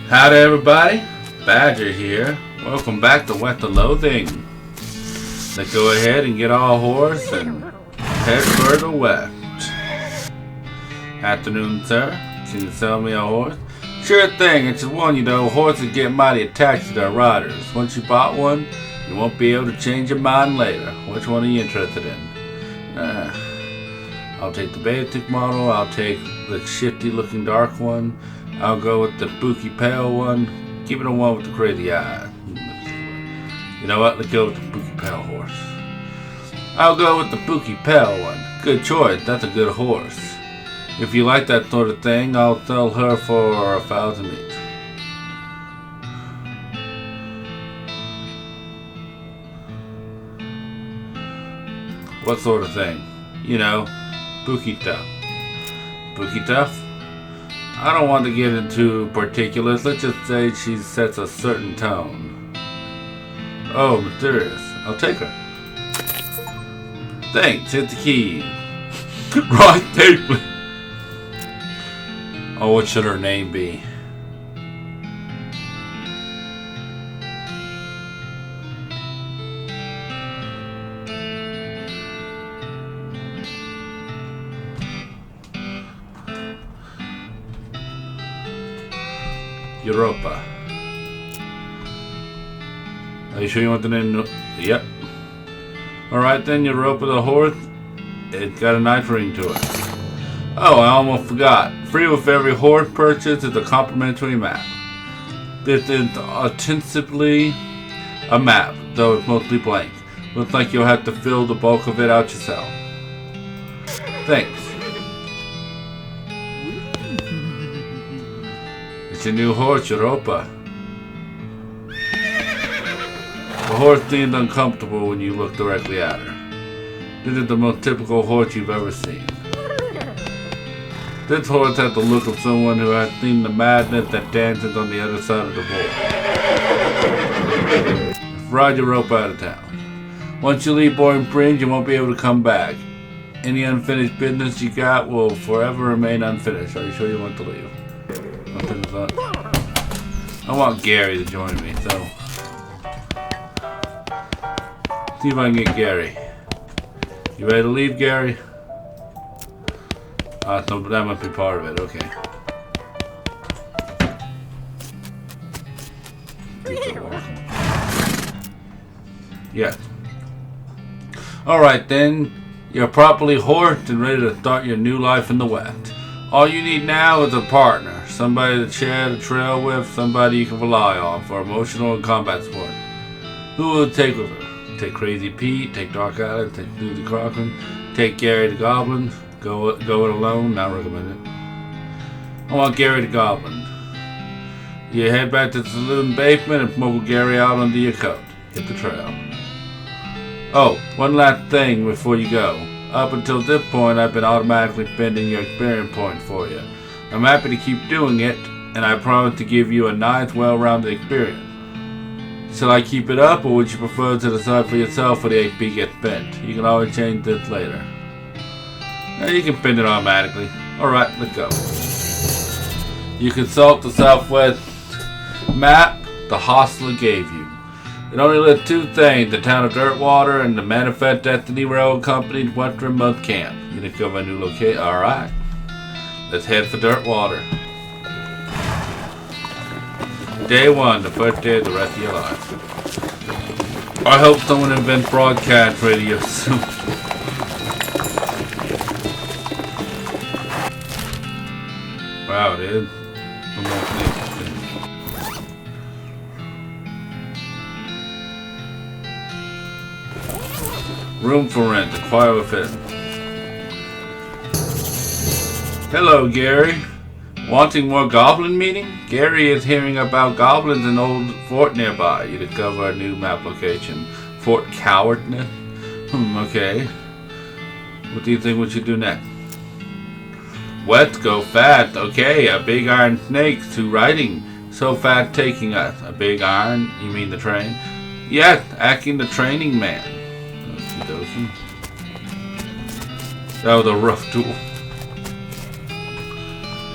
Howdy everybody, Badger here. Welcome back to What the Loathing. Let's go ahead and get our horse and head further west. Afternoon, sir. Can you sell me a horse? Sure thing. It's just one, horses get mighty attached to their riders. Once you bought one, you won't be able to change your mind later. Which one are you interested in? I'll take the basic model. I'll take the shifty looking dark one. I'll go with the spooky pale one. Keep it the one with the crazy eye. You know what? Let's go with the spooky pale horse. I'll go with the spooky pale one. Good choice. That's a good horse. If you like that sort of thing, I'll sell her for 1,000 each. What sort of thing? Spooky stuff. Spooky stuff? I don't want to get into particulars. Let's just say she sets a certain tone. Oh, mysterious. I'll take her. Thanks. Hit the key. Right, take me. Oh, what should her name be? Europa. Are you sure you want the name? Yep. Alright then, Europa the horse. It's got a knife ring to it. Oh, I almost forgot. Free with every horse purchase is a complimentary map. This is ostensibly a map, though it's mostly blank. Looks like you'll have to fill the bulk of it out yourself. Thanks. It's your new horse, Europa. The horse seemed uncomfortable when you looked directly at her. This is the most typical horse you've ever seen. This horse has the look of someone who has seen the madness that dances on the other side of the board. Ride Europa out of town. Once you leave Boring Fringe, you won't be able to come back. Any unfinished business you got will forever remain unfinished. Are you sure you want to leave? I want Gary to join me, so see if I can get Gary. You ready to leave, Gary? So that must be part of it, okay. Yes. Alright then, you're properly horsed and ready to start your new life in the West. All you need now is a partner, somebody to share the trail with, somebody you can rely on for emotional and combat support. Who will take with her? Take Crazy Pete, take Dark Island, take Susie Cochran, take Gary the Goblin. Go it alone, not recommended. I want Gary the Goblin. You head back to the saloon basement and smuggle Gary out under your coat. Hit the trail. Oh, one last thing before you go. Up until this point, I've been automatically spending your experience points for you. I'm happy to keep doing it, and I promise to give you a nice, well-rounded experience. Shall I keep it up, or would you prefer to decide for yourself where the HP gets spent? You can always change this later. Now you can spend it automatically. Alright, let's go. You consult the Southwest map the hostler gave you. It only lists two things, the town of Dirtwater and the Manifest Destiny Railroad Company's westernmost camp. You discover a new location. Alright. Let's head for Dirtwater. Day 1, the first day of the rest of your life. I hope someone invents broadcast radio soon. Wow, dude. Room for rent. Acquire a fit. Hello, Gary. Wanting more goblin meeting? Gary is hearing about goblins in an old fort nearby. You discover a new map location. Fort Cowardness? Okay. What do you think we should do next? Let's go fast. Okay, a big iron snake to riding. So fast taking us. A big iron? You mean the train? Yes, acting the training man. That was a rough tool.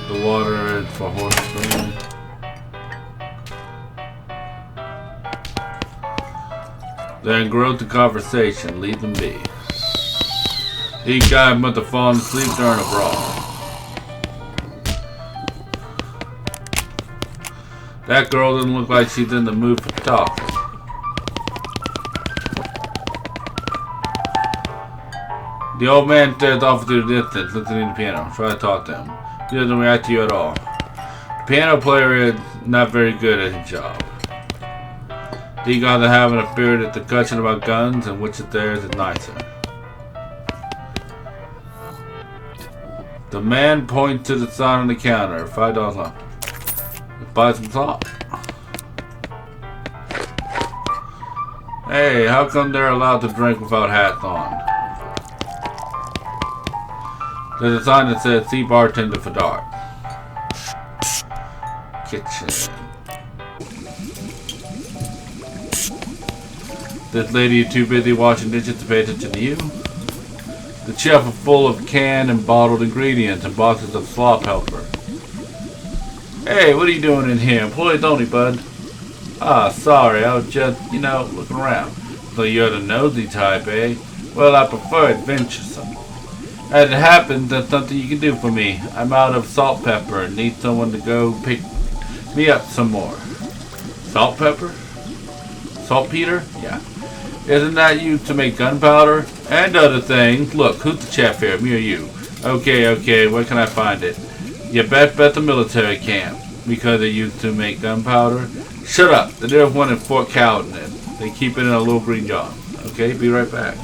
The water is for horse training. Then grow the conversation. Leave them be. Each guy must have fallen asleep during a brawl. That girl doesn't look like she's in the mood for talking. The old man stares off into the distance, listening to the piano. Try to talk to him. He doesn't react to you at all. The piano player is not very good at his job. These guys are having a spirited discussion about guns and which of theirs is nicer. The man points to the sign on the counter. $5 off. Buy some salt. Hey, how come they're allowed to drink without hats on? There's a sign that says, see bartender for dark. Kitchen. This lady is too busy washing dishes to pay attention to you. The shelf is full of canned and bottled ingredients and boxes of slop helper. Hey, what are you doing in here? Employees only, bud. Ah, sorry, I was just, looking around. So you're the nosy type, eh? Well, I prefer adventuresome. As it happens, that's something you can do for me. I'm out of salt pepper and need someone to go pick me up some more. Salt pepper? Saltpeter? Yeah. Isn't that used to make gunpowder? And other things. Look, who's the chef here? Me or you? Okay, where can I find it? You bet the military camp. Because they used to make gunpowder. Shut up. There's one in Fort Cowden. They keep it in a little green jar. Okay, be right back.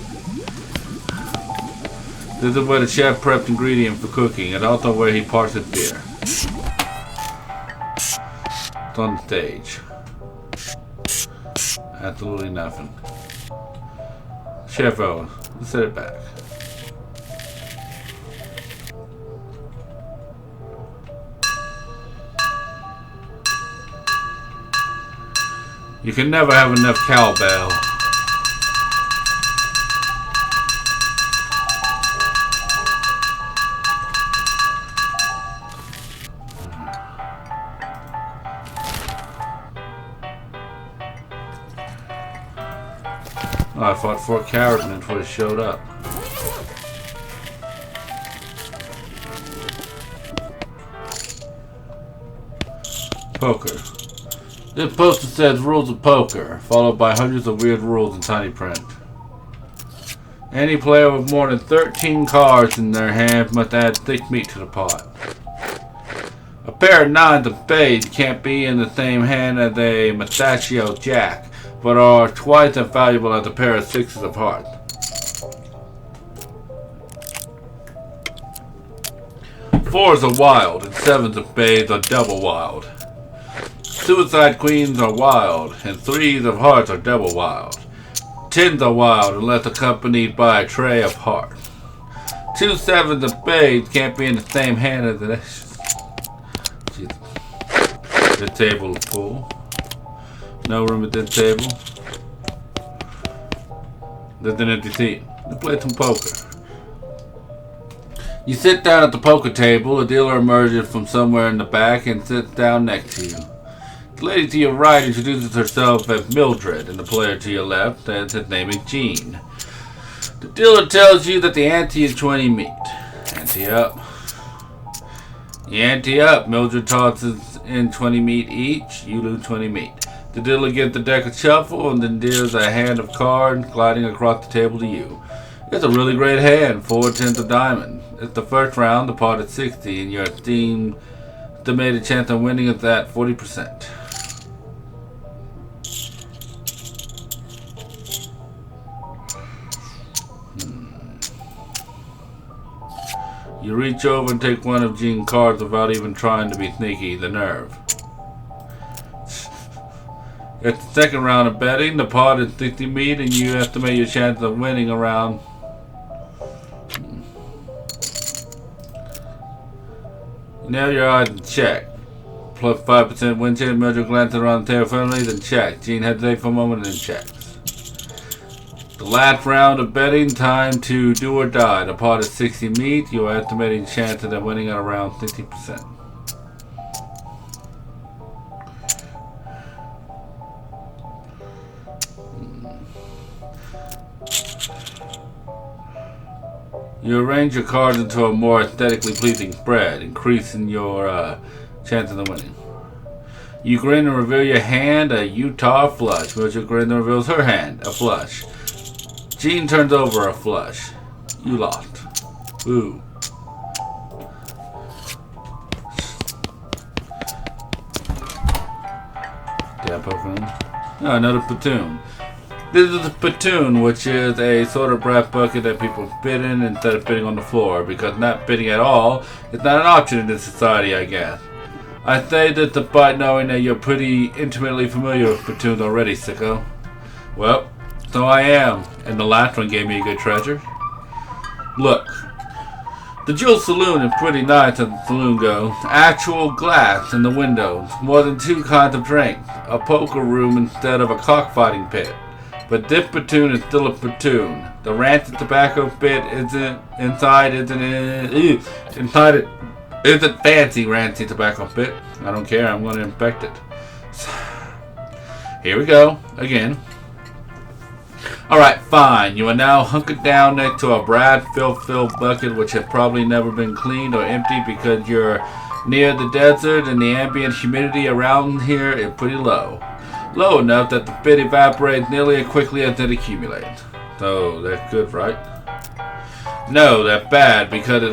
This is where the chef prepped ingredients for cooking and also where he parts his beer. It's on the stage. Absolutely nothing. Chef Owen, let's set it back. You can never have enough cowbell. Oh, I fought Fort Cowden until he showed up. Poker. This poster says rules of poker, followed by hundreds of weird rules in tiny print. Any player with more than 13 cards in their hand must add 6 meat to the pot. A pair of 9s of spades can't be in the same hand as a mustachio jack, but are twice as valuable as a pair of 6s of hearts. Fours are wild, and 7s of spades are double wild. Suicide queens are wild, and 3s of hearts are double wild. 10s are wild unless accompanied by a tray of hearts. 2 7s of spades can't be in the same hand as the Jesus. The table is full. No room at this table. There's an empty seat. Let's play some poker. You sit down at the poker table. A dealer emerges from somewhere in the back and sits down next to you. The lady to your right introduces herself as Mildred, and the player to your left says his name is Gene. The dealer tells you that the ante is 20 meat. Ante up. You ante up. Mildred tosses in 20 meat each. You lose 20 meat. The dealer gives the deck a shuffle and then deals a hand of cards gliding across the table to you. It's a really great hand, 4 10s of diamond. It's the first round, the pot is 60, and your estimated chance of winning is at 40%. You reach over and take one of Gene's cards without even trying to be sneaky. The nerve. At the second round of betting, the pot is 60 meat and you estimate your chance of winning around... Now your odds and check. Plus 5% win chance. Mildred glances around the table friendly, then check. Gene hesitates for a moment and then checks. The last round of betting, time to do or die. The pot is 60 meat. You are estimating chances of winning at around 60%. You arrange your cards into a more aesthetically pleasing spread, increasing your chances of winning. You grin and reveal your hand, a Utah flush. Mojo grins and reveals her hand, a flush. Jean turns over, a flush. You lost. Ooh. Damn Pokemon. Oh, another platoon. This is a platoon, which is a sort of brass bucket that people spit in instead of spitting on the floor, because not spitting at all is not an option in this society, I guess. I say this despite knowing that you're pretty intimately familiar with platoons already, sicko. Well, so I am, and the last one gave me a good treasure. Look, the Jewel Saloon is pretty nice as the saloon goes. Actual glass in the windows, more than 2 kinds of drinks, a poker room instead of a cockfighting pit. But this platoon is still a platoon. The rancid tobacco pit inside it isn't fancy rancid tobacco pit. I don't care, I'm going to inspect it. Here we go, again. Alright, fine. You are now hunkered down next to a brass filth-filled bucket which has probably never been cleaned or emptied because you're near the desert and the ambient humidity around here is pretty low. Low enough that the pit evaporates nearly as quickly as it accumulates. So, that's good, right? No, that's bad because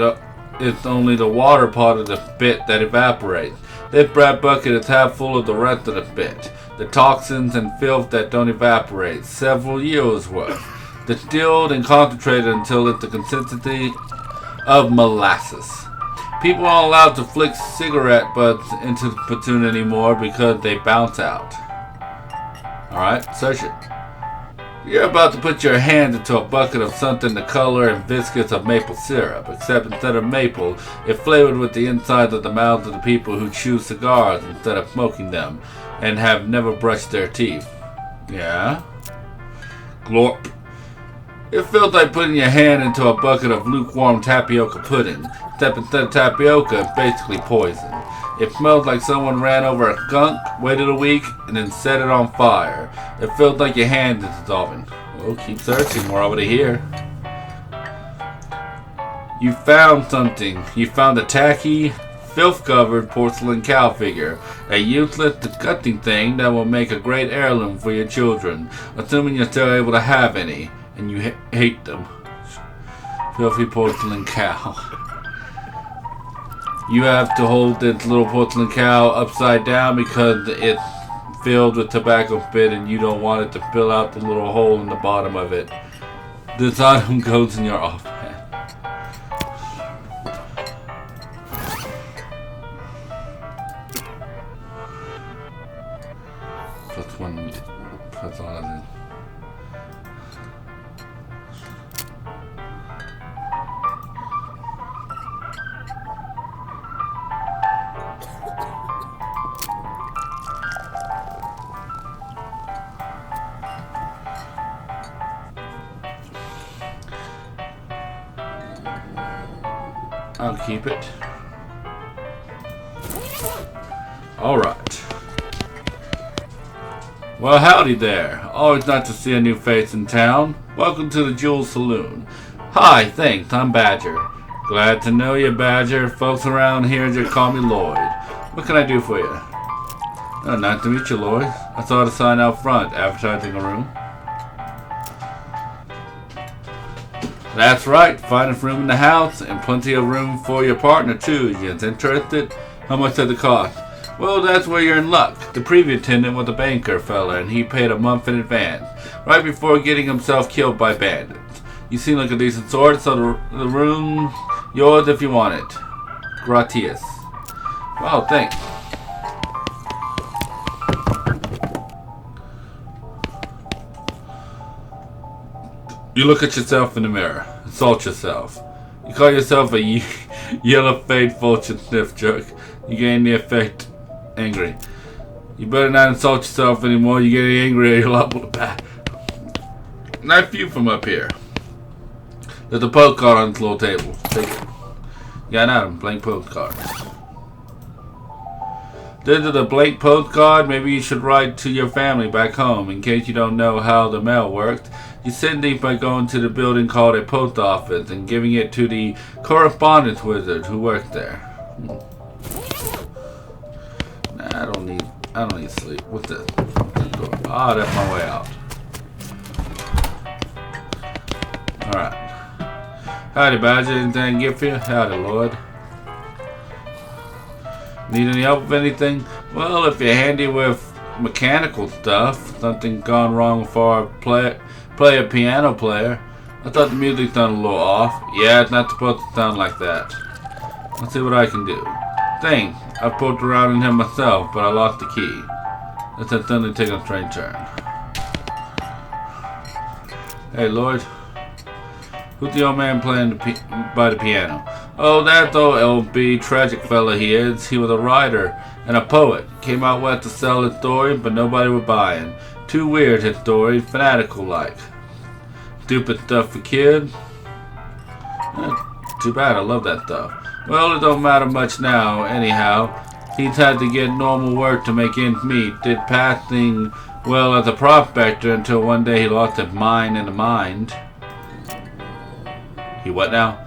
it's only the water part of the pit that evaporates. This brass bucket is half full of the rest of the pit. The toxins and filth that don't evaporate. Several years worth. Distilled and concentrated until it's the consistency of molasses. People aren't allowed to flick cigarette butts into the platoon anymore because they bounce out. Alright, search it. You're about to put your hand into a bucket of something the color and viscous of maple syrup, except instead of maple, it's flavored with the insides of the mouths of the people who chew cigars instead of smoking them, and have never brushed their teeth. Yeah? Glorp. It feels like putting your hand into a bucket of lukewarm tapioca pudding, except instead of tapioca, it's basically poison. It smells like someone ran over a skunk, waited a week, and then set it on fire. It feels like your hand is dissolving. Well, keep searching. We're already here. You found something. You found a tacky, filth-covered porcelain cow figure. A useless, disgusting thing that will make a great heirloom for your children, assuming you're still able to have any, and you hate them. Filthy porcelain cow. You have to hold this little porcelain cow upside down because it's filled with tobacco spit and you don't want it to fill out the little hole in the bottom of it. This item goes in your offhand. Plus one, plus all of it. I'll keep it. Alright. Well, howdy there. Always nice to see a new face in town. Welcome to the Jewel Saloon. Hi, thanks. I'm Badger. Glad to know you, Badger. Folks around here just call me Lloyd. What can I do for you? Oh, nice to meet you, Lloyd. I saw the sign out front advertising a room. That's right, finest room in the house, and plenty of room for your partner too. You interested? How much does it cost? Well, that's where you're in luck. The previous tenant was a banker fella, and he paid a month in advance, right before getting himself killed by bandits. You seem like a decent sort, so the room yours if you want it. Gratis. Well, thanks. You look at yourself in the mirror. Insult yourself. You call yourself a yellow-faced vulture sniff jerk. You gain the effect angry. You better not insult yourself anymore. You get angry or you're liable to bat. Nice view from up here. There's a postcard on this little table. Take it. Got out blank postcard. This is a blank postcard. Maybe you should write to your family back home in case you don't know how the mail works. You send it by going to the building called a post office and giving it to the correspondence wizard who works there. Nah, I don't need sleep. What's this? Ah, that's my way out. Alright. Howdy, Badger. Anything I can get for you? Howdy, Lord. Need any help with anything? Well, if you're handy with mechanical stuff, something gone wrong for our play a piano player. I thought the music sounded a little off. Yeah, it's not supposed to sound like that. Let's see what I can do. Dang, I poked around in here myself, but I lost the key. Let's suddenly take a strange turn. Hey, Lloyd. Who's the old man playing by the piano? Oh, that's old LB, tragic fella he is. He was a writer and a poet. Came out west to sell his story, but nobody was buying. Too weird, his story, fanatical like. Stupid stuff for kids. Too bad, I love that stuff. Well, it don't matter much now, anyhow. He's had to get normal work to make ends meet. Did passing well as a prospector until one day he lost his mind in the mind. He what now?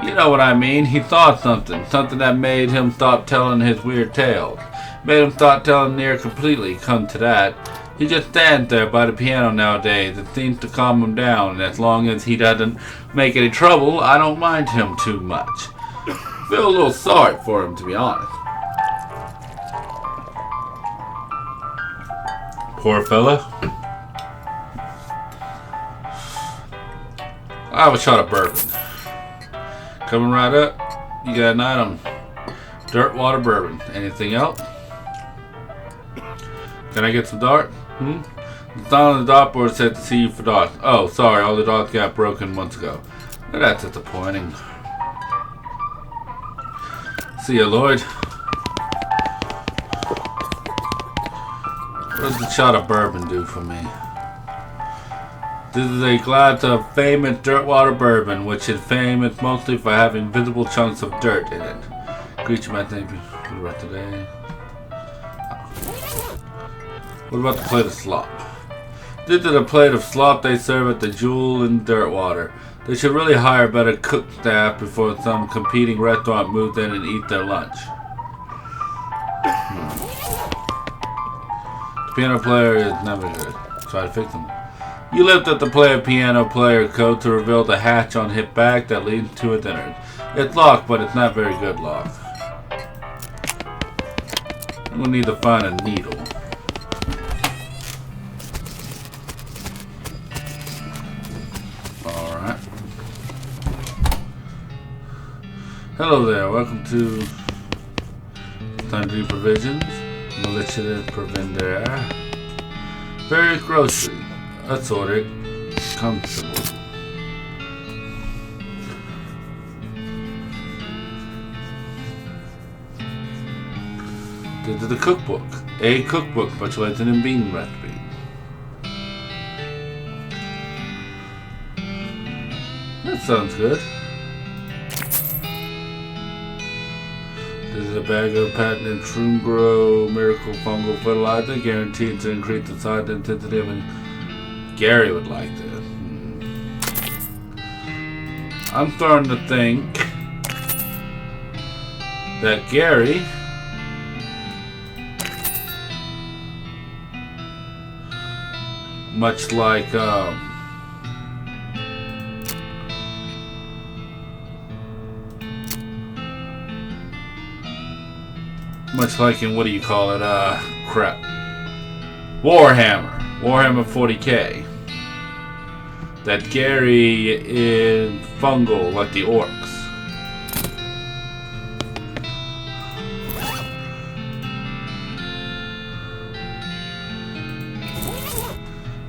You know what I mean. He thought something that made him stop telling his weird tales. Made him stop telling near completely, come to that. He just stands there by the piano nowadays. It seems to calm him down, and as long as he doesn't make any trouble, I don't mind him too much. Feel a little sorry for him, to be honest. Poor fella. I have a shot of bourbon. Coming right up. You got an item. Dirtwater bourbon. Anything else? Can I get some dart? The sign on the dartboard said to see you for darts. Oh, sorry, all the darts got broken months ago. That's disappointing. See ya, Lloyd. What does the shot of bourbon do for me? This is a glass of famous Dirtwater bourbon, which is famous mostly for having visible chunks of dirt in it. Greet you, my thank you for the rest of the day. What about the plate of slop? This is a plate of slop they serve at the Jewel in Dirtwater. They should really hire better cook staff before some competing restaurant moves in and eats their lunch. The piano player is never good. Try to fix him. You lift up the piano player coat to reveal the hatch on his back that leads to its innards. It's locked, but it's not very good lock. I'm gonna need to find a needle. Alright. Hello there, welcome to Sundry Provisions, Malicious Provender, various groceries, assorted, comfortable. This is the cookbook, a cookbook specializing in bean recipes. That sounds good. This is a bag of patented Shroom Grow Miracle Fungal Fertilizer, guaranteed to increase the size and intensity of. Gary would like this. I'm starting to think that Gary much like in what do you call it? Crap. Warhammer 40K. That Gary is fungal like the orcs.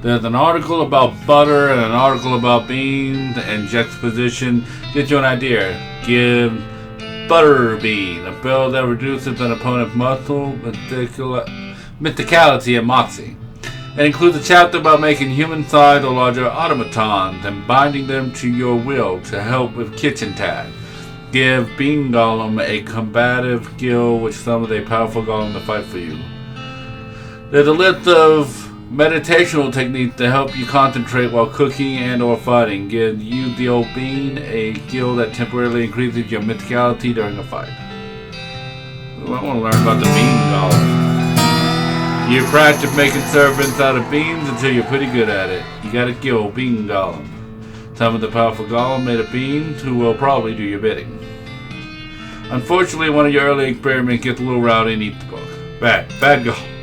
There's an article about butter and an article about beans, and juxtaposition gives you an idea. Give butter bean, a build that reduces an opponent's muscle, mysticality, and moxie. It includes a chapter about making human-sized or larger automatons and binding them to your will to help with kitchen tasks. Give Bean Golem a combative skill which summons a powerful golem to fight for you. There's a list of Meditational technique to help you concentrate while cooking and or fighting. Give you the old bean, a skill that temporarily increases your mentality during a fight. Ooh, I want to learn about the bean golem. You practice making servants out of beans until you're pretty good at it. You gotta kill bean golem. Summon the powerful golem made of beans who will probably do your bidding. Unfortunately, one of your early experiments gets a little rowdy and eats the book. Bad golem.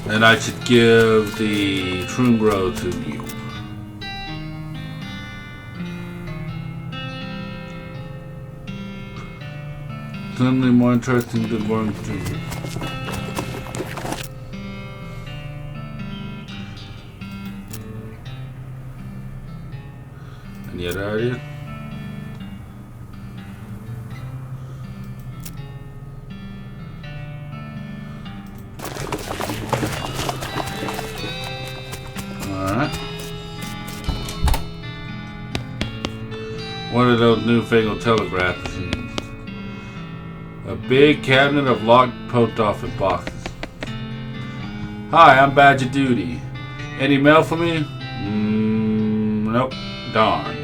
And I should give the Troongro to you. Suddenly more interesting than boring to you. Any other ideas? One of those newfangled telegraph machines. A big cabinet of locked post office boxes. Hi, I'm Badger Duty. Any mail for me? Nope. Darn.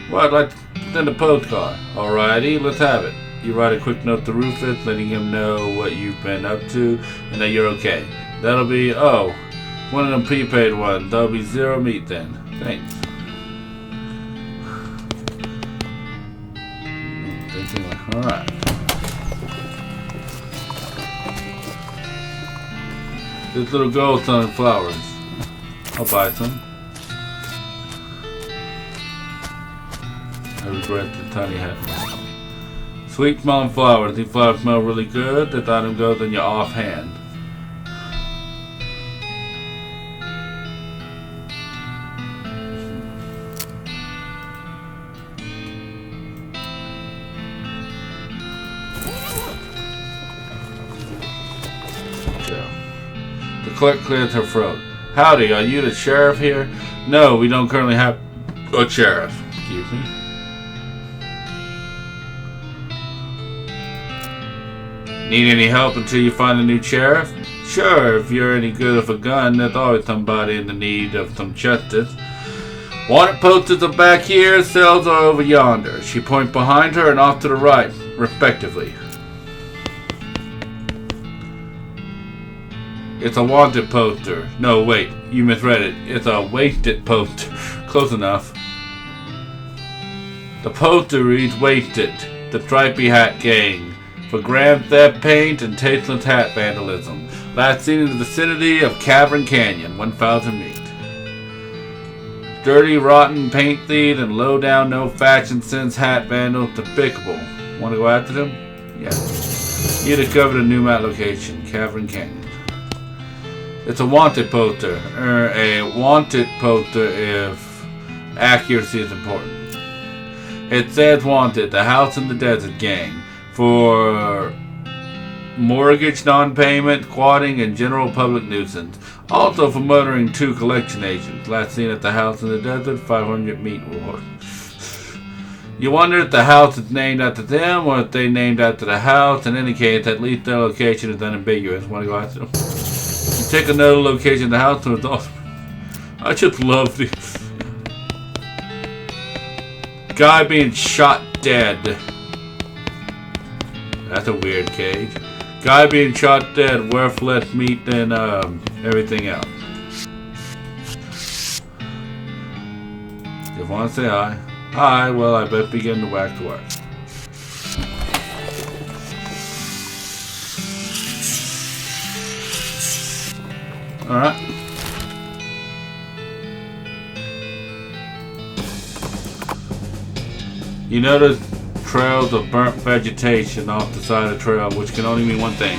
Well, I'd like to send a postcard. Alrighty, let's have it. You write a quick note to Rufus, letting him know what you've been up to and that you're okay. That'll be, one of them prepaid ones. That'll be 0 meat then. Thanks. Alright. This little girl selling flowers. I'll buy some. I regret the tiny hat. Sweet smelling flowers. These flowers smell really good. This item goes in your offhand. The clerk clears her throat. Howdy, are you the sheriff here? No, we don't currently have a sheriff. Excuse me. Need any help until you find a new sheriff? Sure, if you're any good with a gun, there's always somebody in the need of some justice. Wanted posters are back here, cells are over yonder. She points behind her and off to the right, respectively. It's a wanted poster. No, wait, you misread it. It's a wasted poster. Close enough. The poster reads Wasted, the Stripey Hat Gang, for grand theft paint and tasteless hat vandalism. Last seen in the vicinity of Cavern Canyon, 1,000 feet. Dirty, rotten paint thieves and low-down, no-fashion sense hat vandals, despicable. Want to go after them? Yeah. You discovered a new map location, Cavern Canyon. It's a wanted poster. A wanted poster if accuracy is important. It says wanted, the House in the Desert Gang, for mortgage non-payment, squatting, and general public nuisance. Also for murdering 2 collection agents. Last seen at the House in the Desert, 500 meat reward. You wonder if the house is named after them or if they named after the house. In any case, at least their location is unambiguous. Want to go after them? You take another location of the house and it's awesome. I just love the guy being shot dead. That's a weird cage. Guy being shot dead, worth less meat than everything else. You want to say hi? Hi, well, I bet begin to whack to work. Alright. You notice trails of burnt vegetation off the side of the trail, which can only mean one thing.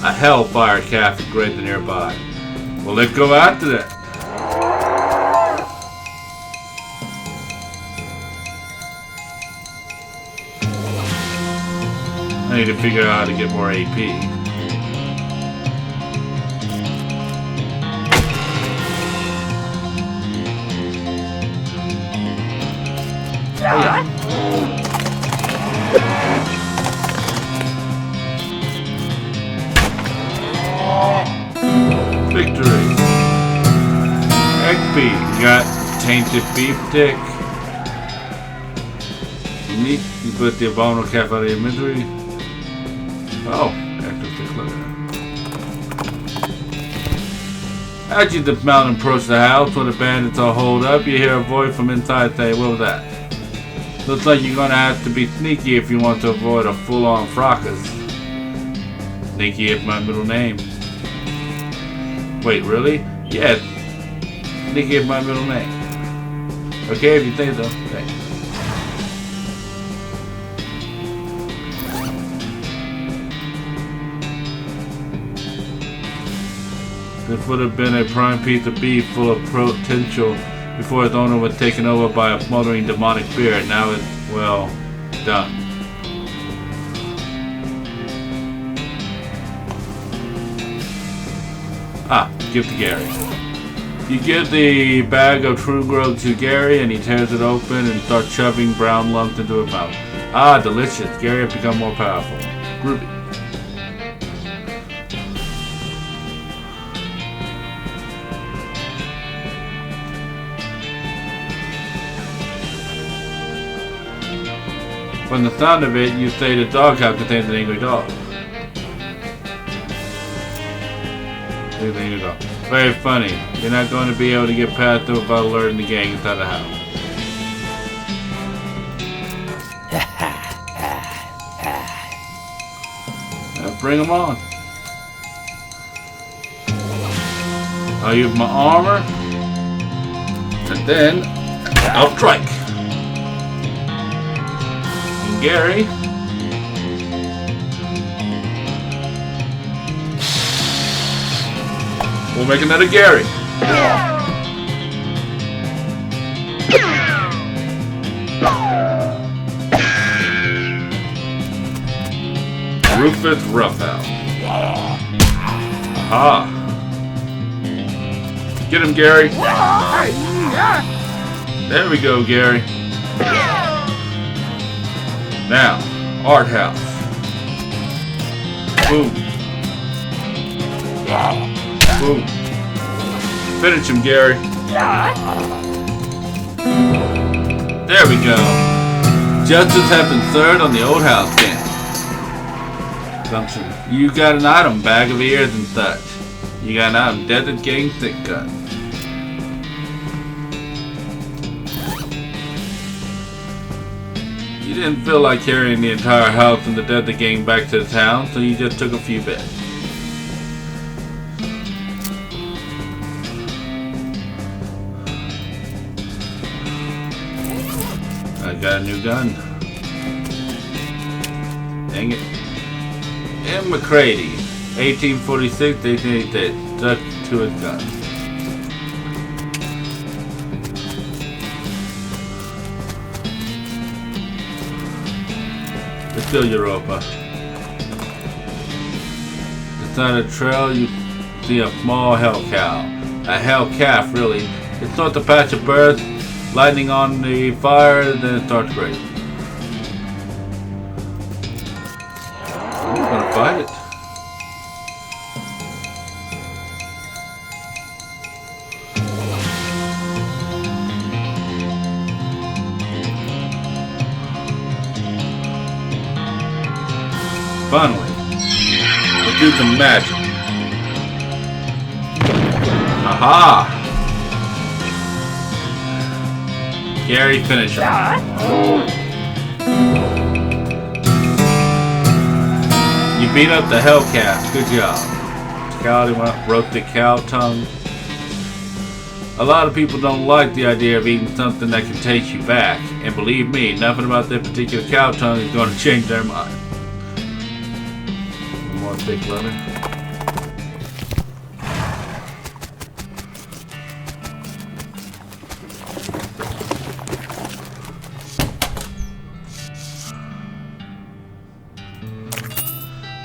A hellfire calf is grazing nearby. Well, let's go after that. I need to figure out how to get more AP. got tainted beef dick. Neat. You put the abominable calf out of your misery. Oh, active stick. Look at that. As you dismount and approach the house where the bandits are holed up, you hear a voice from inside say, "What was that?" Looks like you're gonna have to be sneaky if you want to avoid a full-on fracas. Sneaky is my middle name. Wait, really? Yes. Sneaky is my middle name. Okay, if you think so. Thanks. This would have been a prime piece of beef full of potential before its owner was taken over by a smoldering demonic spirit. Now it's, well, done. Ah, give to Gary. You give the bag of true growth to Gary and he tears it open and starts shoving brown lumps into his mouth. Ah, delicious. Gary has become more powerful. Groovy. From the sound of it, you say the doghouse contains an angry dog. Very funny. You're not going to be able to get past it without alerting the gang inside the house. Now bring them on. I'll use my armor. And then I'll strike. Gary. We'll make another Gary. Rufus Roughhouse. Aha. Get him, Gary. There we go, Gary. Now, Art House. Boom. Boom. Finish him, Gary. There we go. Justice has been served on the old house gang. Assumption. You got an item, bag of ears and such. You got an item, desert gang thick gun. You didn't feel like carrying the entire house and the desert gang back to the town, so you just took a few bits. I got a new gun. Dang it. M. McCready, 1846 to 1888, stuck to his gun. Still Europa. Beside the trail you see a small hell cow. A hell calf, really. It starts to patch of birds, lightning on the fire, then it starts grazing. I'm gonna fight it. Finally, we'll do some magic. Aha! Gary, finish him. You beat up the Hellcat. Good job. Scouty roasted cow tongue. A lot of people don't like the idea of eating something that can taste you back. And believe me, nothing about that particular cow tongue is going to change their mind. Big brother.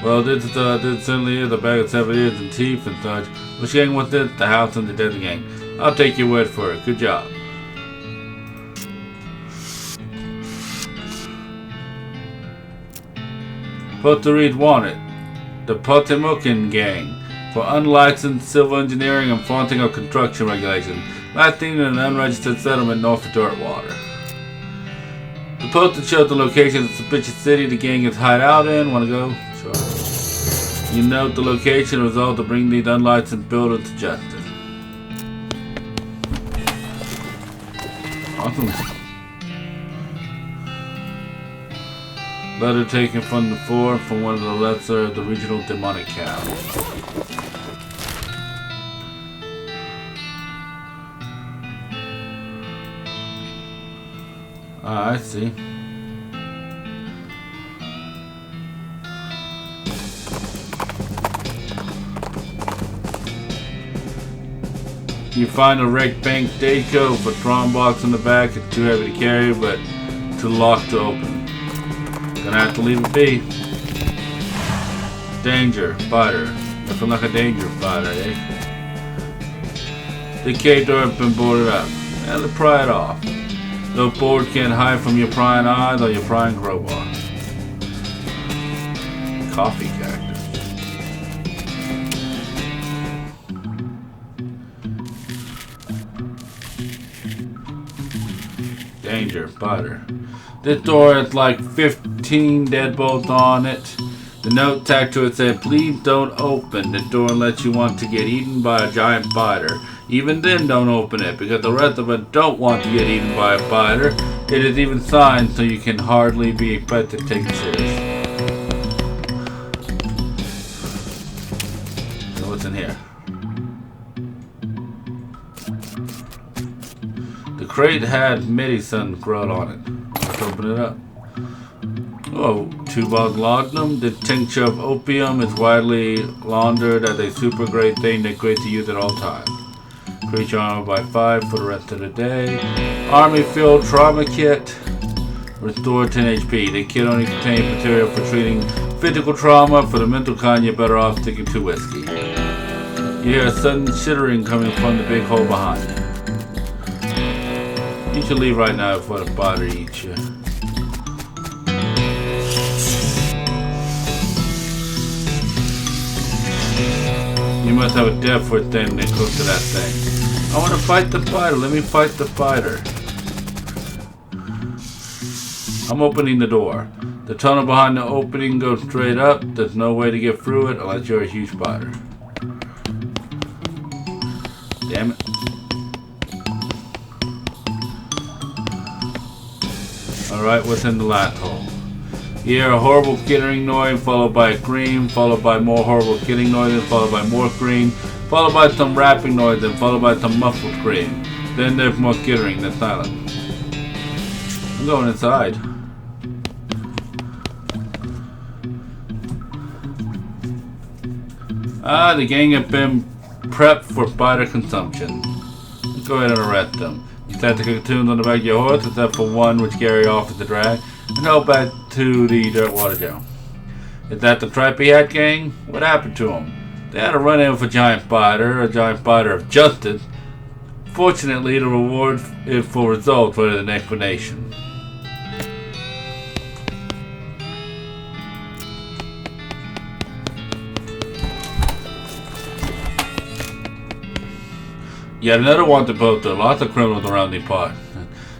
Well, this certainly is a bag of 7 ears and teeth and such. Which gang was this? The house and the desert gang. I'll take your word for it. Good job. Supposed to read wanted. The Potemokin gang for unlicensed civil engineering and flaunting of construction regulations. Last thing in an unregistered settlement north of Dirtwater. The posted shows the location of the suspicious city the gang is hide out in. Wanna go? Sure. You note the location and resolve to bring these unlicensed builders to justice. Awesome. Letter taken from the fort from one of the lesser of the regional demonic cows. Ah, I see. You find a wrecked bank Daco with a drawn box in the back. It's too heavy to carry, but too locked to open. Gonna have to leave it be. Danger, fighter. Looking like a danger fighter, eh? The cave door has been boarded up. And to pry it off. No board can't hide from your prying eyes or your prying crowbar. Coffee cactus. Danger, fighter. This door has like 15 deadbolts on it. The note tacked to it said, "Please don't open the door unless you want to get eaten by a giant spider. Even then, don't open it, because the rest of us don't want to get eaten by a spider. It is even signed, so you can hardly be expected to take it serious." So what's in here? The crate had medicine growth on it. Let's open it up. Oh, 2 bottles laudanum. The tincture of opium is widely laundered as a super great thing that's great to use at all times. Creature armor by 5 for the rest of the day. Army field trauma kit. Restore 10 HP. The kit only contains material for treating physical trauma. For the mental kind, you're better off sticking to whiskey. You hear a sudden chittering coming from the big hole behind you. You should leave right now before the spider eats you. You must have a depth for thing that close to that thing. I want to fight the spider. Let me fight the spider. I'm opening the door. The tunnel behind the opening goes straight up. There's no way to get through it unless you're a huge spider. Damn it. Alright, what's in the last hole? You hear a horrible skittering noise, followed by a scream, followed by more horrible skittering noises, followed by more scream, followed by some rapping noise, and followed by some muffled scream. Then there's more skittering, then silence. I'm going inside. Ah, the gang have been prepped for spider consumption. Let's go ahead and arrest them. You set the cartoons on the back of your horse, except for one which carry off with the drag, and head back to the Dirtwater jail. Is that the Trappy Hat gang? What happened to them? They had a run-in with a giant spider of justice. Fortunately, the reward is for results rather than explanation. Yet another wanted poster. Lots of criminals around the park.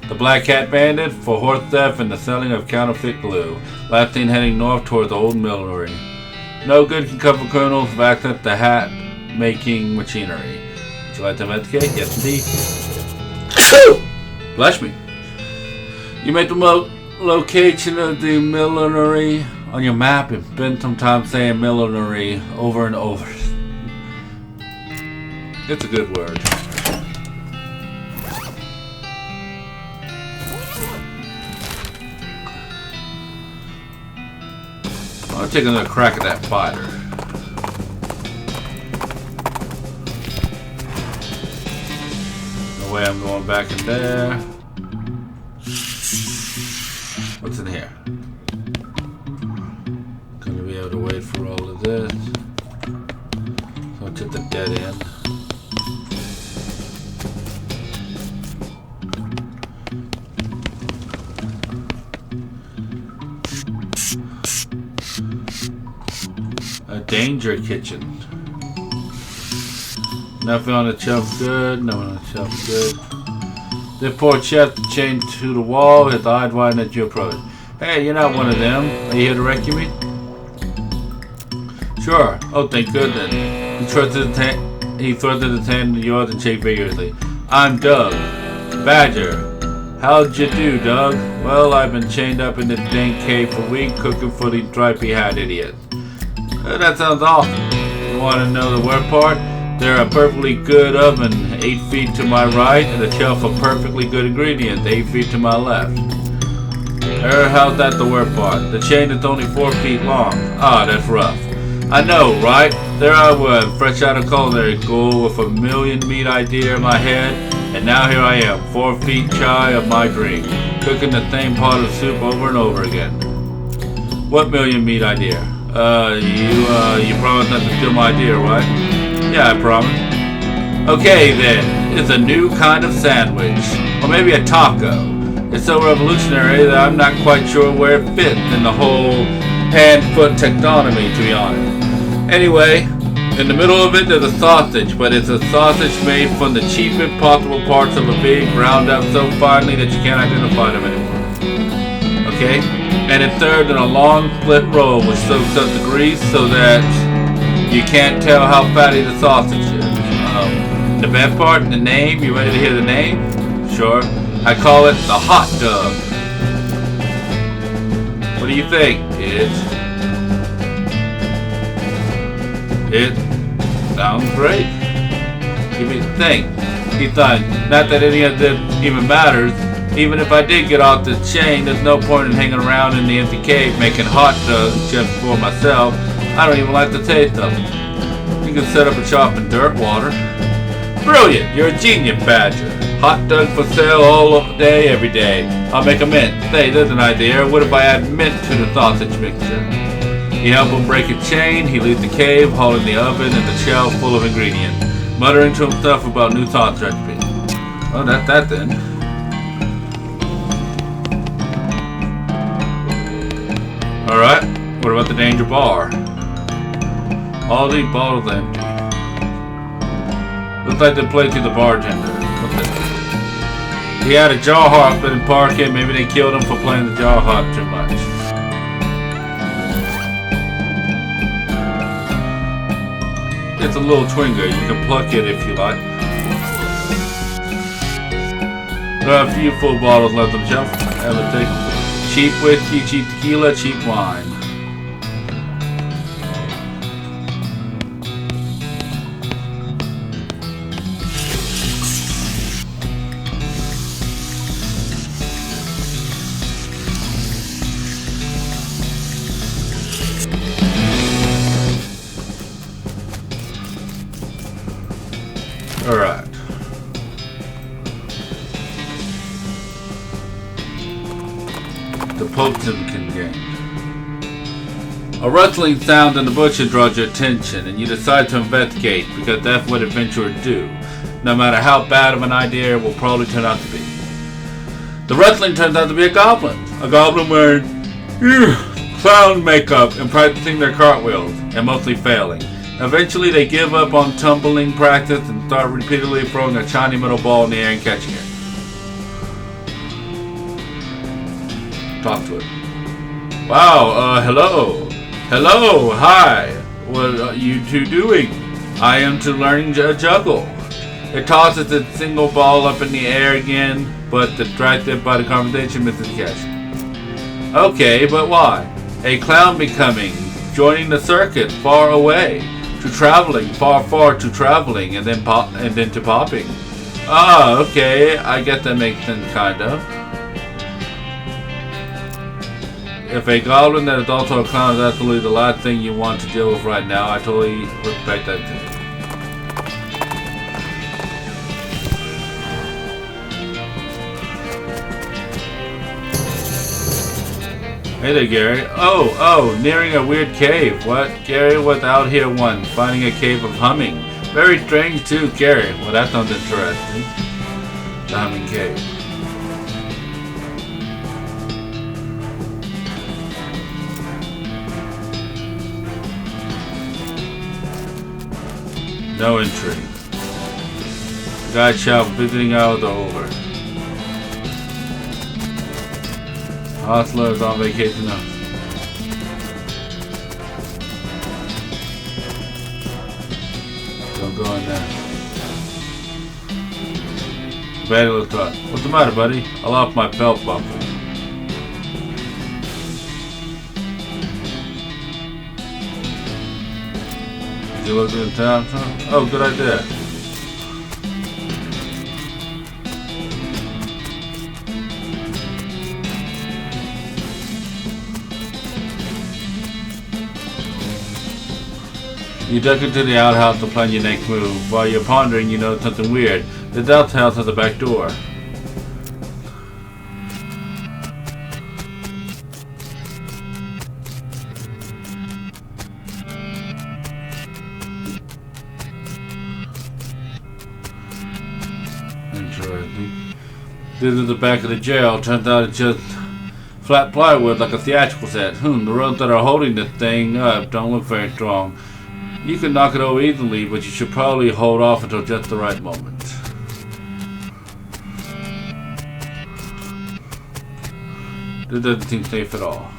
The Black Cat Bandit for horse theft and the selling of counterfeit glue. Last seen heading north towards the old millinery. No good can come from criminals with access to hat-making machinery. Would you like to investigate? Yes, indeed. Bless me. You make the location of the millinery on your map and spend some time saying millinery over and over. It's a good word. I'll take another crack at that spider. No way I'm going back in there. What's in here? Gonna be able to wait for all of this. So it's at the dead end. A danger kitchen. Nothing on the shelf good. Nothing on the shelf good. The poor chest chained to the wall, his eyes widen as you approach. Hey, you're not one of them. Are you here to rescue me? Sure. Oh, thank goodness. He thrusted his hand into yours and shake vigorously. I'm Doug. Badger. How'd you do, Doug? Well, I've been chained up in this dang cave for weeks cooking for these stripy-hat idiots. That sounds awesome. You want to know the worst part? There's a perfectly good oven 8 feet to my right and a shelf of perfectly good ingredients 8 feet to my left. How's that the worst part? The chain is only 4 feet long. Ah, that's rough. I know, right? There I was, fresh out of culinary school with a million meat idea in my head, and now here I am, 4 feet shy of my dream, cooking the same pot of soup over and over again. What million meat idea? You promised not to steal my idea, right? Yeah, I promise. Okay then, it's a new kind of sandwich, or maybe a taco. It's so revolutionary that I'm not quite sure where it fits in the whole hand-foot taxonomy, to be honest. Anyway, in the middle of it there's a sausage, but it's a sausage made from the cheapest possible parts of a pig, ground up so finely that you can't identify them anymore. Okay? And it's served in a long split roll which soaks up the grease so that you can't tell how fatty the sausage is. The best part, the name, you ready to hear the name? Sure. I call it the hot dog. What do you think, kids? It sounds great. Give me a think. He thought, not that any of this even matters. Even if I did get off this chain, there's no point in hanging around in the empty cave making hot dogs just for myself. I don't even like the taste of them. You can set up a shop in Dirtwater. Brilliant! You're a genius, Badger. Hot dog for sale all day, every day. I'll make a mint. Say, there's an idea. What if I add mint to the sausage mixture? He helped him break a chain. He leaves the cave, hauling the oven and the shelf full of ingredients, muttering to himself about new sausage recipes. Oh, that's that then. Alright, what about the danger bar? All these bottles empty. Looks like they played to the bartender. What's this? He had a jaw harp in the parking. Maybe they killed him for playing the jaw harp too much. It's a little twinger. You can pluck it if you like. There are a few full bottles left on the shelf. Have a take. Cheap whiskey, cheap tequila, cheap wine. Alright. The potent contained. A rustling sound in the bushes draws your attention, and you decide to investigate because that's what adventurers do. No matter how bad of an idea it will probably turn out to be. The rustling turns out to be a goblin. A goblin wearing clown makeup and practicing their cartwheels, and mostly failing. Eventually they give up on tumbling practice and start repeatedly throwing a shiny metal ball in the air and catching it. Talk to it. Wow, hello. Hello, hi. What are you two doing? I am to learning to juggle. It tosses its single ball up in the air again, but distracted by the conversation, Mrs. Cash. Okay, but why? A clown becoming, joining the circus far away, to traveling, far to traveling, and then to popping. Ah, okay, I guess that makes sense, kind of. If a goblin that is also a clown is absolutely the last thing you want to deal with right now, I totally respect that too. Hey there, Gary. Oh, nearing a weird cave. What? Gary was out here once, finding a cave of humming. Very strange too, Gary. Well, that sounds interesting. The humming cave. No intrigue. Guide shop visiting hours are over. Hostler is on vacation now. Don't go in there. Betty looked up. What's the matter, buddy? I lost my belt buckle. Did you look in town? Oh, good idea. You duck into the outhouse to plan your next move. While you're pondering, you notice something weird. The outhouse has a back door. Interesting. This is the back of the jail. Turns out it's just flat plywood like a theatrical set. The ropes that are holding this thing up don't look very strong. You can knock it over easily, but you should probably hold off until just the right moment. This doesn't seem safe at all.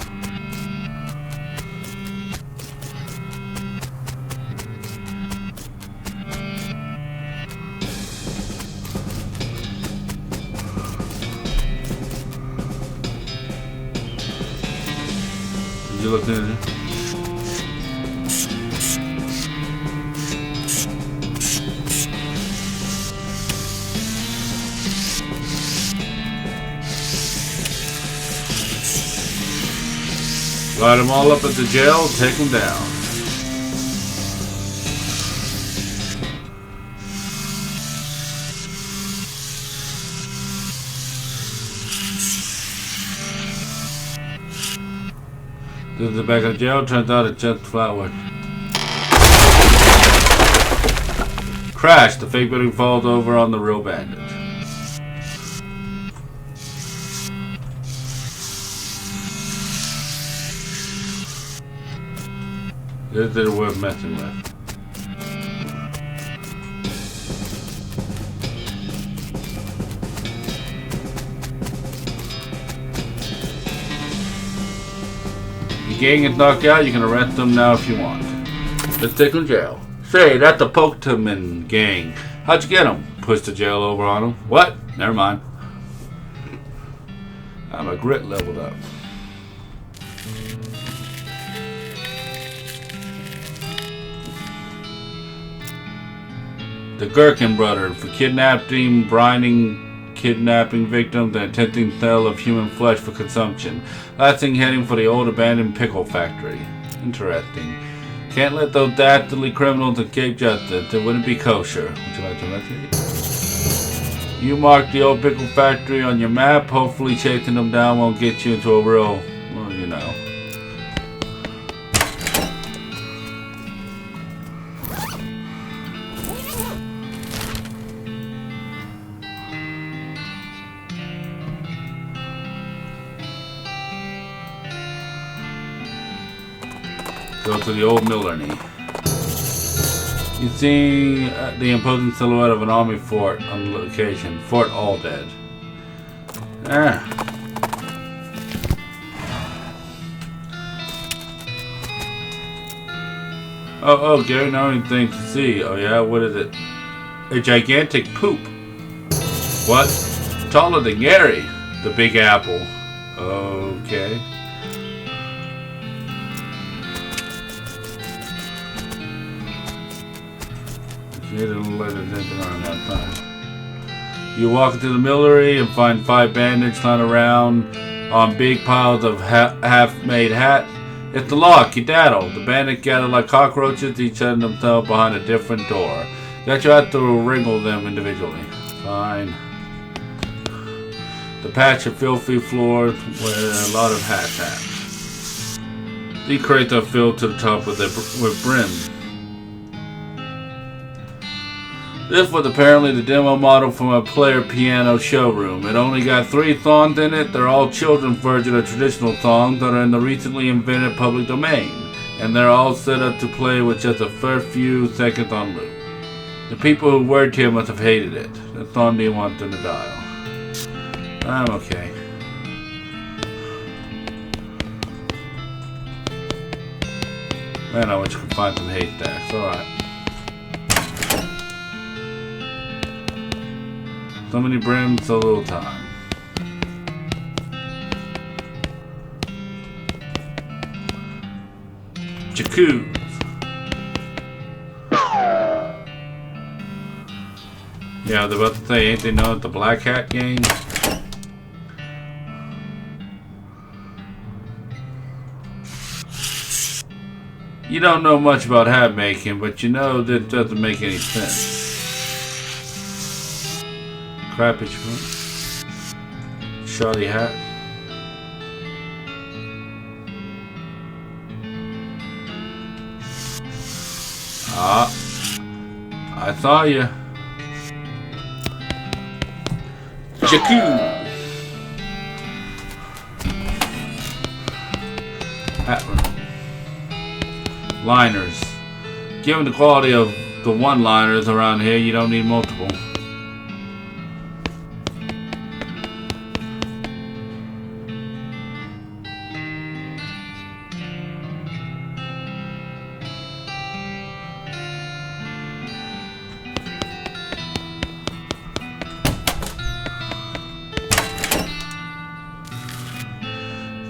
Did you look in it? Light them all up at the jail, take them down. This is the back of the jail, turns out it's just flatwood. Crash, the fake building falls over on the real bandit. This is worth messing with. The gang is knocked out. You can arrest them now if you want. Let's take them to jail. Say, that's the Pokemon gang. How'd you get them? Push the jail over on them. What? Never mind. My grit leveled up. The Gherkin brother for kidnapping, brining, kidnapping victims, and attempting sale of human flesh for consumption. Last thing heading for the old abandoned pickle factory. Interesting. Can't let those dastardly criminals escape justice. It wouldn't be kosher. Would you like to investigate? You mark the old pickle factory on your map. Hopefully chasing them down won't get you into a real, well, you know. Go to the old Millerny. You see the imposing silhouette of an army fort on the location. Fort All Dead. Oh, Gary, now anything to see. Oh yeah, what is it? A gigantic poop. What? Taller than Gary. The Big Apple. Okay. You walk into the Millery and find 5 bandits lying around on big piles of half-made hats. It's the law, Kedaddle. The bandits gather like cockroaches, each setting themselves behind a different door. That you have to wriggle them individually. Fine. The patch of filthy floors where a lot of hats at. These crates are filled to the top with brims. This was apparently the demo model from a player piano showroom. It only got 3 songs in it. They're all children's versions of traditional songs that are in the recently invented public domain. And they're all set up to play with just the first few seconds on loop. The people who worked here must have hated it. That's not me want them to die. I'm okay. Man, I wish you could find some haystacks. Alright. So many brims, so little time. Jacuz. Yeah, I was about to say, ain't they known as the Black Hat Gang? You don't know much about hat making, but you know that doesn't make any sense. Crappy shoddy hat. Ah, I saw you. Jakku. Hat liners. Given the quality of the one-liners around here, you don't need multiple.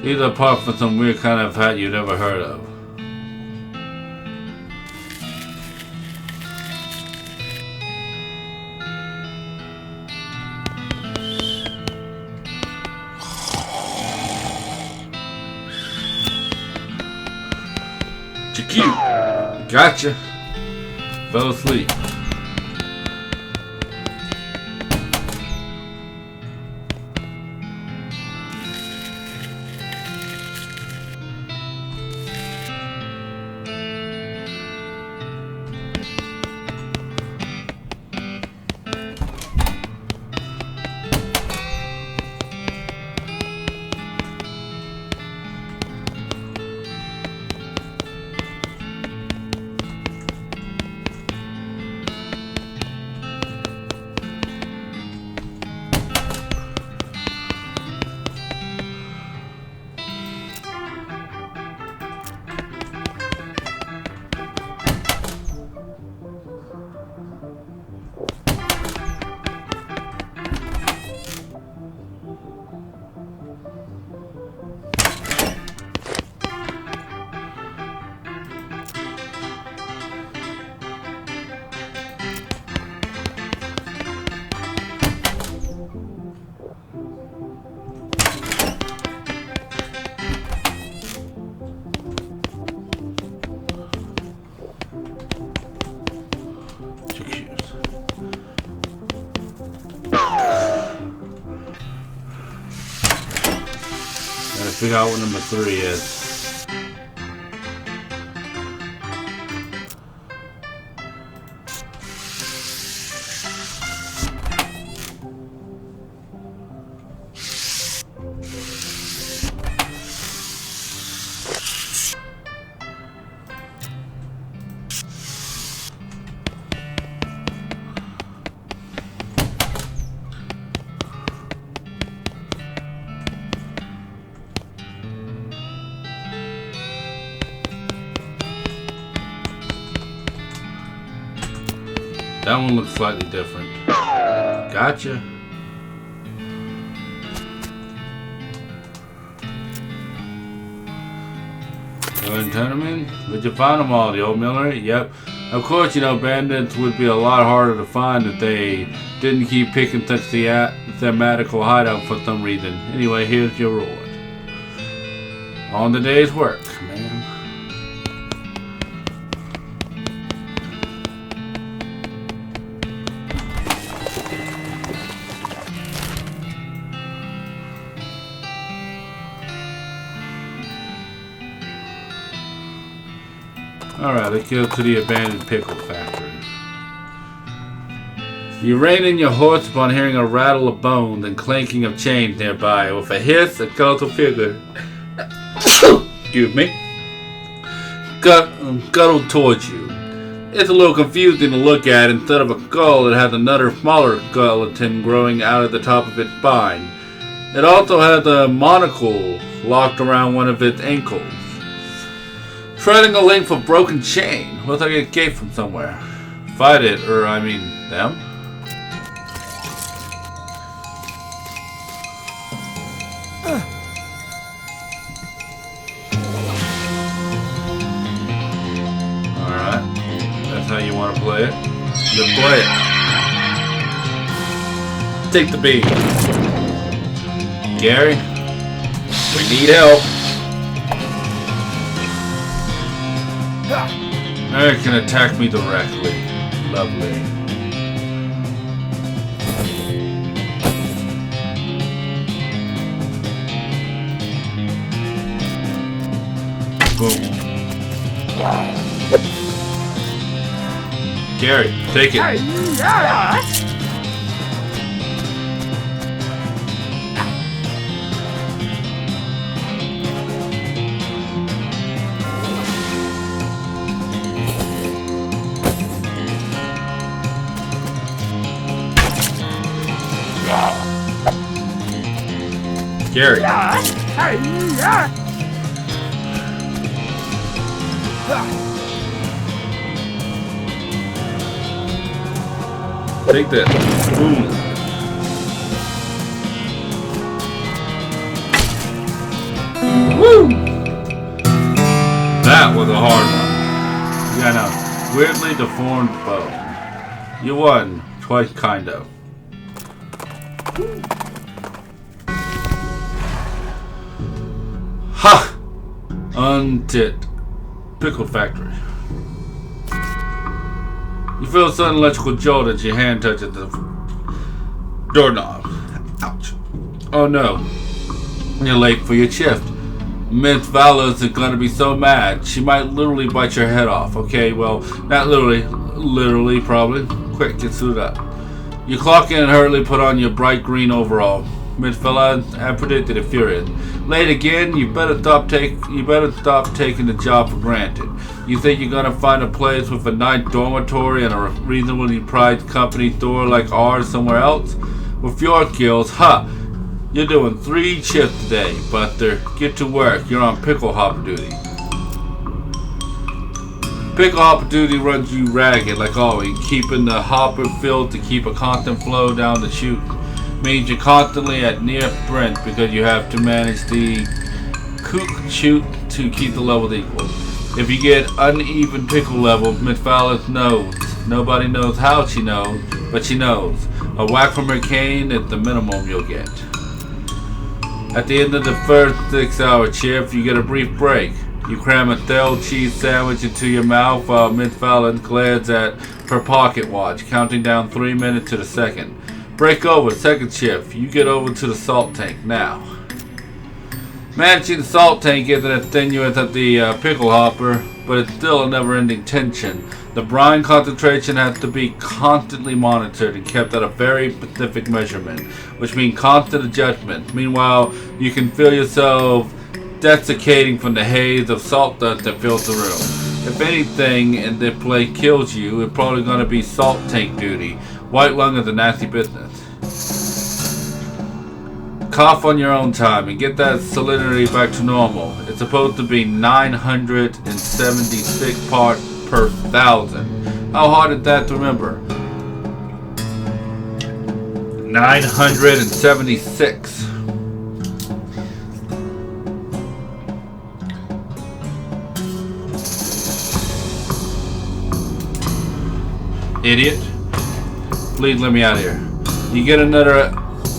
These are apart from some weird kind of hat you've never heard of. Jakku. Gotcha. Fell asleep. Figure out what number 3 is. That one looks slightly different. Gotcha. Go ahead and turn them in. Where'd you find them all? The old millinery? Yep. Of course, you know, bandits would be a lot harder to find if they didn't keep picking such thematical hideout for some reason. Anyway, here's your reward. On the day's work, man. Alright, let's go to the abandoned pickle factory. You rein in your horse upon hearing a rattle of bones and clanking of chains nearby. With a hiss, a colossal figure excuse me, scuttled towards you. It's a little confusing to look at. Instead of a skull, it has another smaller skeleton growing out of the top of its spine. It also has a monocle locked around one of its ankles. Treading a length of broken chain. Looks like it came from somewhere. Fight it, or I mean, them. Alright. That's how you want to play it. Then play it. Take the beat. Gary, we need help. Eric can attack me directly. Lovely. Boom. Gary, take it. Gary. Take that. Boom. Woo! That was a hard one. You got a weirdly deformed bow. You won. Twice, kind of. Ha! Untit. Pickle factory. You feel a sudden electrical jolt as your hand touches the doorknob. Ouch. Oh no. You're late for your shift. Miss Valor's is gonna be so mad. She might literally bite your head off. Okay, well, not literally. Literally, probably. Quick, get suited up. You clock in and hurriedly put on your bright green overall. Miss Valor, I predicted it furious. Late again? You better stop taking the job for granted. You think you're gonna find a place with a nice dormitory and a reasonably priced company store like ours somewhere else? With your skills, you're doing 3 shifts today, Buster. Get to work. You're on pickle hopper duty. Pickle hopper duty runs you ragged like always, keeping the hopper filled to keep a constant flow down the chute. Means you're constantly at near sprint because you have to manage the cook chute to keep the levels equal. If you get uneven pickle levels, Miss Fowler knows. Nobody knows how she knows, but she knows. A whack from her cane is the minimum you'll get. At the end of the first 6-hour shift, you get a brief break. You cram a stale cheese sandwich into your mouth while Miss Fowler glares at her pocket watch, counting down 3 minutes to the second. Break over, second shift. You get over to the salt tank now. Managing the salt tank isn't as strenuous as the pickle hopper, but it's still a never-ending tension. The brine concentration has to be constantly monitored and kept at a very specific measurement, which means constant adjustment. Meanwhile, you can feel yourself desiccating from the haze of salt dust that fills the room. If anything in this place kills you, it's probably going to be salt tank duty. White lung is a nasty business. Cough on your own time and get that salinity back to normal. It's supposed to be 976 parts per thousand. How hard is that to remember? 976. Idiot. Please let me out of here. You get another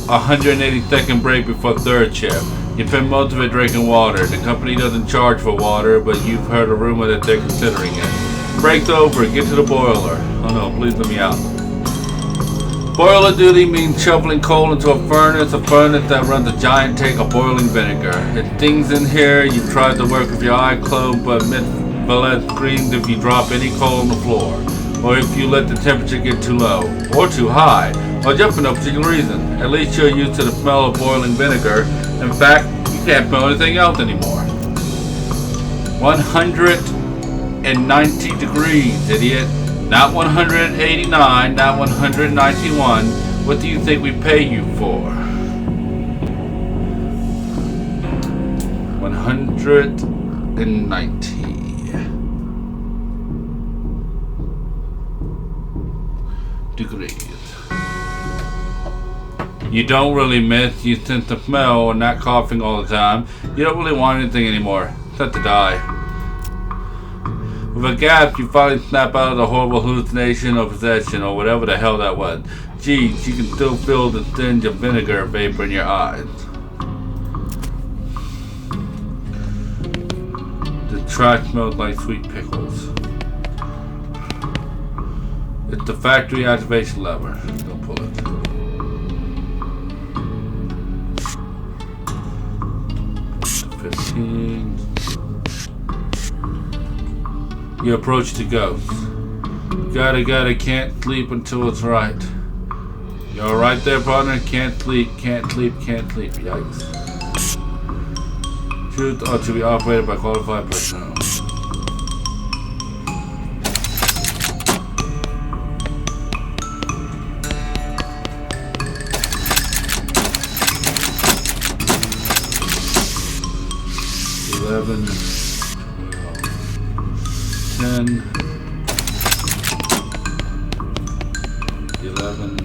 180-second break before third shift. You spend most of it drinking water. The company doesn't charge for water, but you've heard a rumor that they're considering it. Break's over. Get to the boiler. Oh no, please let me out. Boiler duty means shoveling coal into a furnace that runs a giant tank of boiling vinegar. It stings in here. You've tried to work with your eyes closed, but Miss Valette screams if you drop any coal on the floor, or if you let the temperature get too low, or too high, or just for no particular reason. At least you're used to the smell of boiling vinegar. In fact, you can't smell anything else anymore. 190 degrees, idiot. Not 189, not 191. What do you think we pay you for? 190. Degrees. You don't really miss. You sense the smell and not coughing all the time. You don't really want anything anymore, except to die. With a gasp, you finally snap out of the horrible hallucination or possession or whatever the hell that was. Geez, you can still feel the stench of vinegar vapor in your eyes. The track smells like sweet pickles. It's the factory activation lever. Don't pull it. You approach the ghost. Gotta, can't sleep until it's right. You alright there, partner? Can't sleep. Yikes. Truth ought to be operated by qualified personnel. Ten, 11,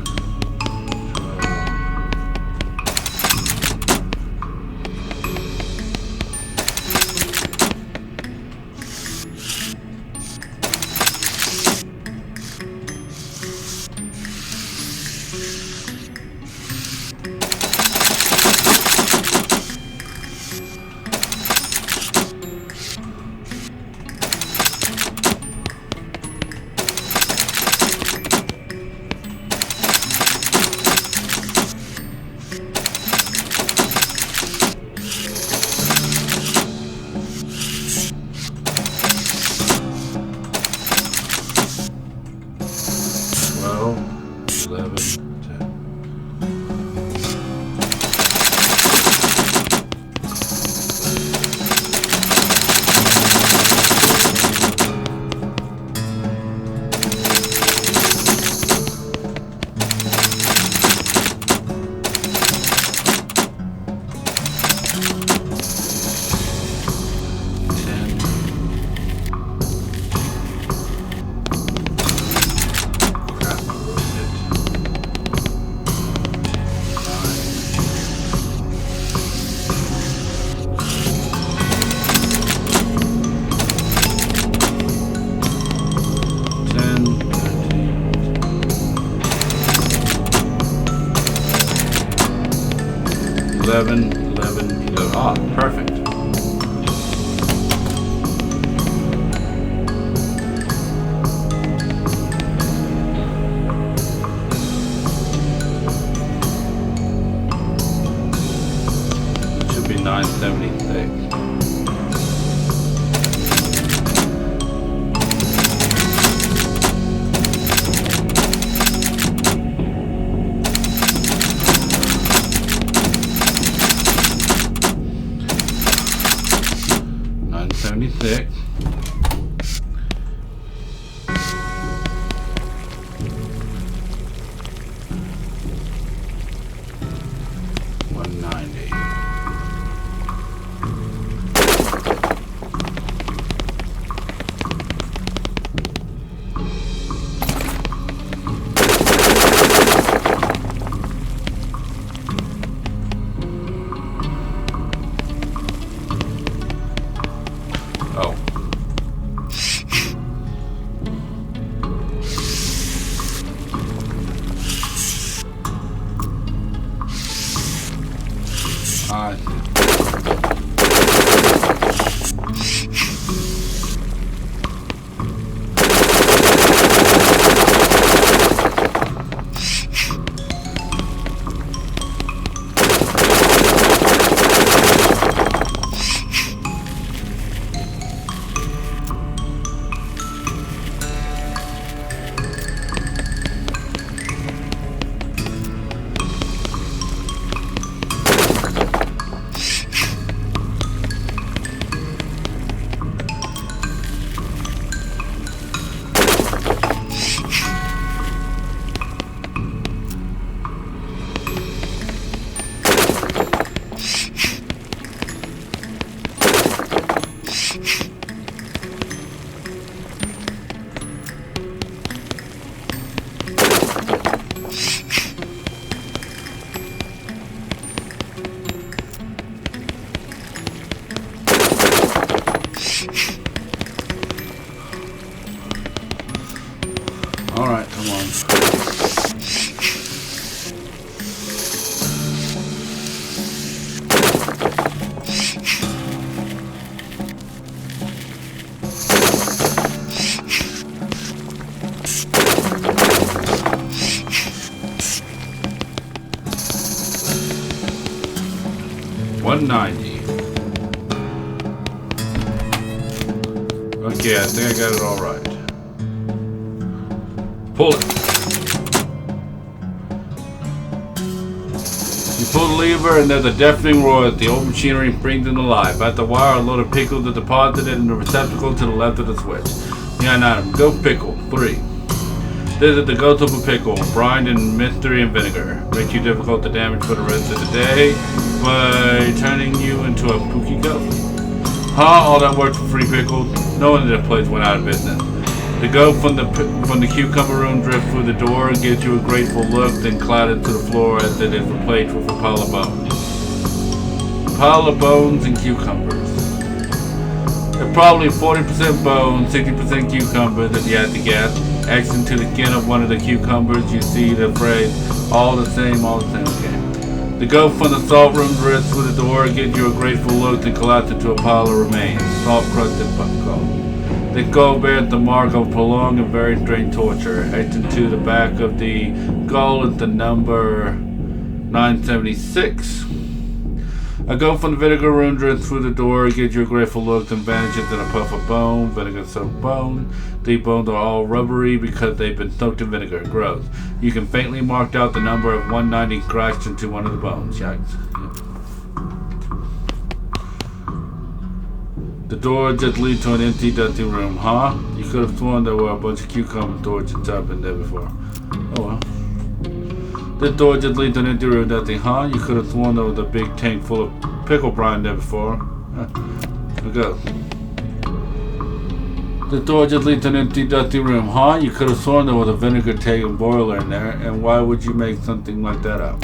12. Ah, perfect. It should be 976. Six. Oh. Alright, come on. $190. Okay, I think I got it all right. Pull it. You pull the lever and there's a deafening roar that the old machinery brings into life. At the wire, a load of pickles are deposited in the receptacle to the left of the switch. Behind item, go pickle. 3. This is the go-to pickle, brined in mystery and vinegar. Makes you difficult to damage for the rest of the day by turning you into a pooky goat. Huh? All that work for free pickles? No one in the place went out of business. The goat from the cucumber room drifts through the door and gives you a grateful look, then clattered to the floor as it is replaced with a pile of bones. Pile of bones and cucumbers. They're probably 40% bones, 60% cucumbers if you had to guess. X into the skin of one of the cucumbers, you see the phrase, all the same, okay. The goat from the salt room drifts through the door, gives you a grateful look, then collapses into a pile of remains, salt-crusted bucko. The goat bears the mark of prolonged and very strange torture. Etched into the back of the skull is the number 976. A goat from the vinegar room drifts through the door, gives you a grateful look, then vanishes in a puff of bone, vinegar-soaked bone. The bones are all rubbery because they've been soaked in vinegar. Gross. You can faintly mark out the number of 190 scratched into one of the bones. Yikes. The door just leads to an empty, dusty room. Huh? You could have sworn there were a bunch of cucumber torches up in there before. Oh well. This door just leads to an empty room, dusty. Huh? You could have sworn there was a big tank full of pickle brine there before. Here go. The door just leads to an empty, dusty room. Huh? You could have sworn there was a vinegar tank and boiler in there. And why would you make something like that up?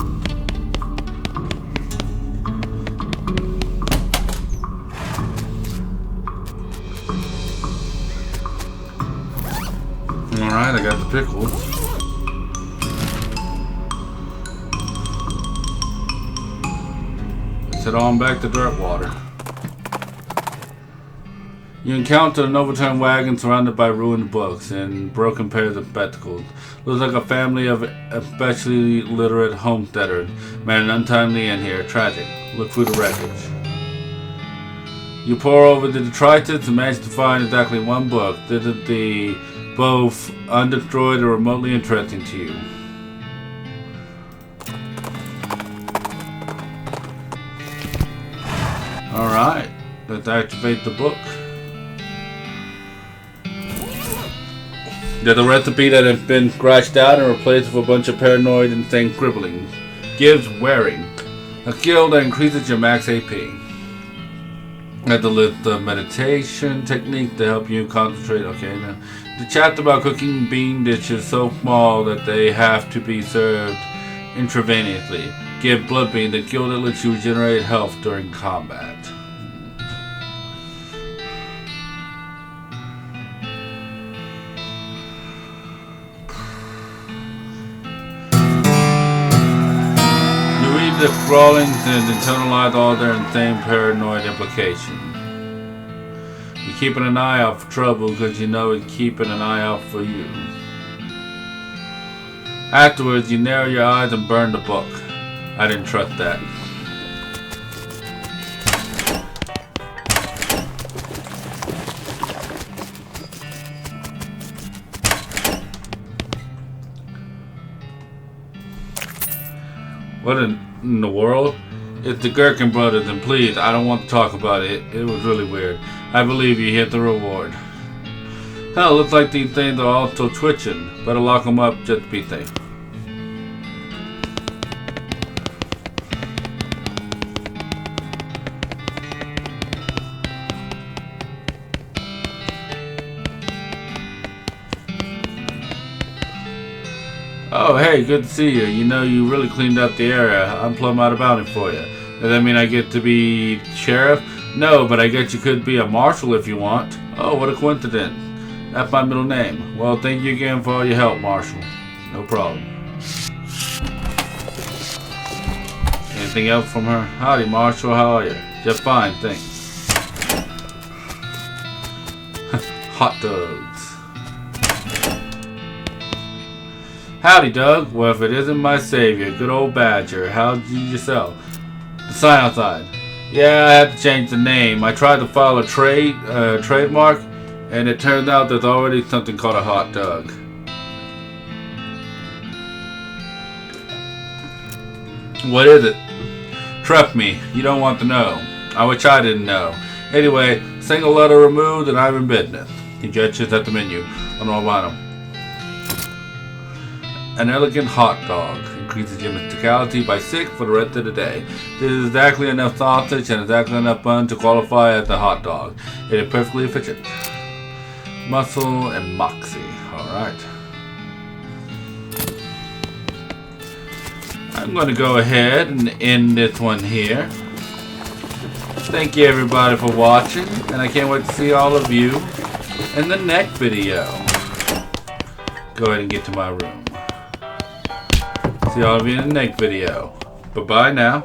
Alright, I got the pickles. Let's head on back to Dirtwater. You encounter an overturned wagon surrounded by ruined books and broken pairs of spectacles. Looks like a family of especially literate homesteaders made an untimely end here. Tragic. Look through the wreckage. You pour over the detritus and manage to find exactly one book. This is the both undestroyed and remotely interesting to you. Alright, let's activate the book. There's a recipe that has been scratched out and replaced with a bunch of paranoid and insane scribblings. Gives wearing, a skill that increases your max AP. At the list of meditation technique to help you concentrate. Okay, now the chapter about cooking bean dishes so small that they have to be served intravenously. Give blood bean, the skill that lets you regenerate health during combat. You read the scrawlings and internalize all their insane paranoid implications. You're keeping an eye out for trouble because you know it's keeping an eye out for you. Afterwards, you narrow your eyes and burn the book. I didn't trust that. What in the world? It's the Gherkin brothers, and please, I don't want to talk about it. It was really weird. I believe you hit the reward. Hell, looks like these things are also twitching. Better lock them up just to be safe. Oh, hey, good to see you. You know, you really cleaned up the area. I'm plumb out of bounty for you. Does that mean I get to be sheriff? No, but I guess you could be a marshal if you want. Oh, what a coincidence. That's my middle name. Well, thank you again for all your help, Marshall. No problem. Anything else from her? Howdy, Marshall. How are you? Just fine, thanks. Hot dogs. Howdy, Doug. Well, if it isn't my savior, good old Badger. How'd you yourself? The sign outside. Yeah, I had to change the name. I tried to file a trademark, and it turned out there's already something called a hot dog. What is it? Trust me, you don't want to know. I wish I didn't know. Anyway, single letter removed and I'm in business. Conjectures at the menu. On all bottom. An elegant hot dog. Increases your mysticality by 6 for the rest of the day. This is exactly enough sausage and exactly enough bun to qualify as a hot dog. It is perfectly efficient. Muscle and moxie. Alright. I'm going to go ahead and end this one here. Thank you everybody for watching, and I can't wait to see all of you in the next video. Go ahead and get to my room. See all of you in the next video. Bye-bye now.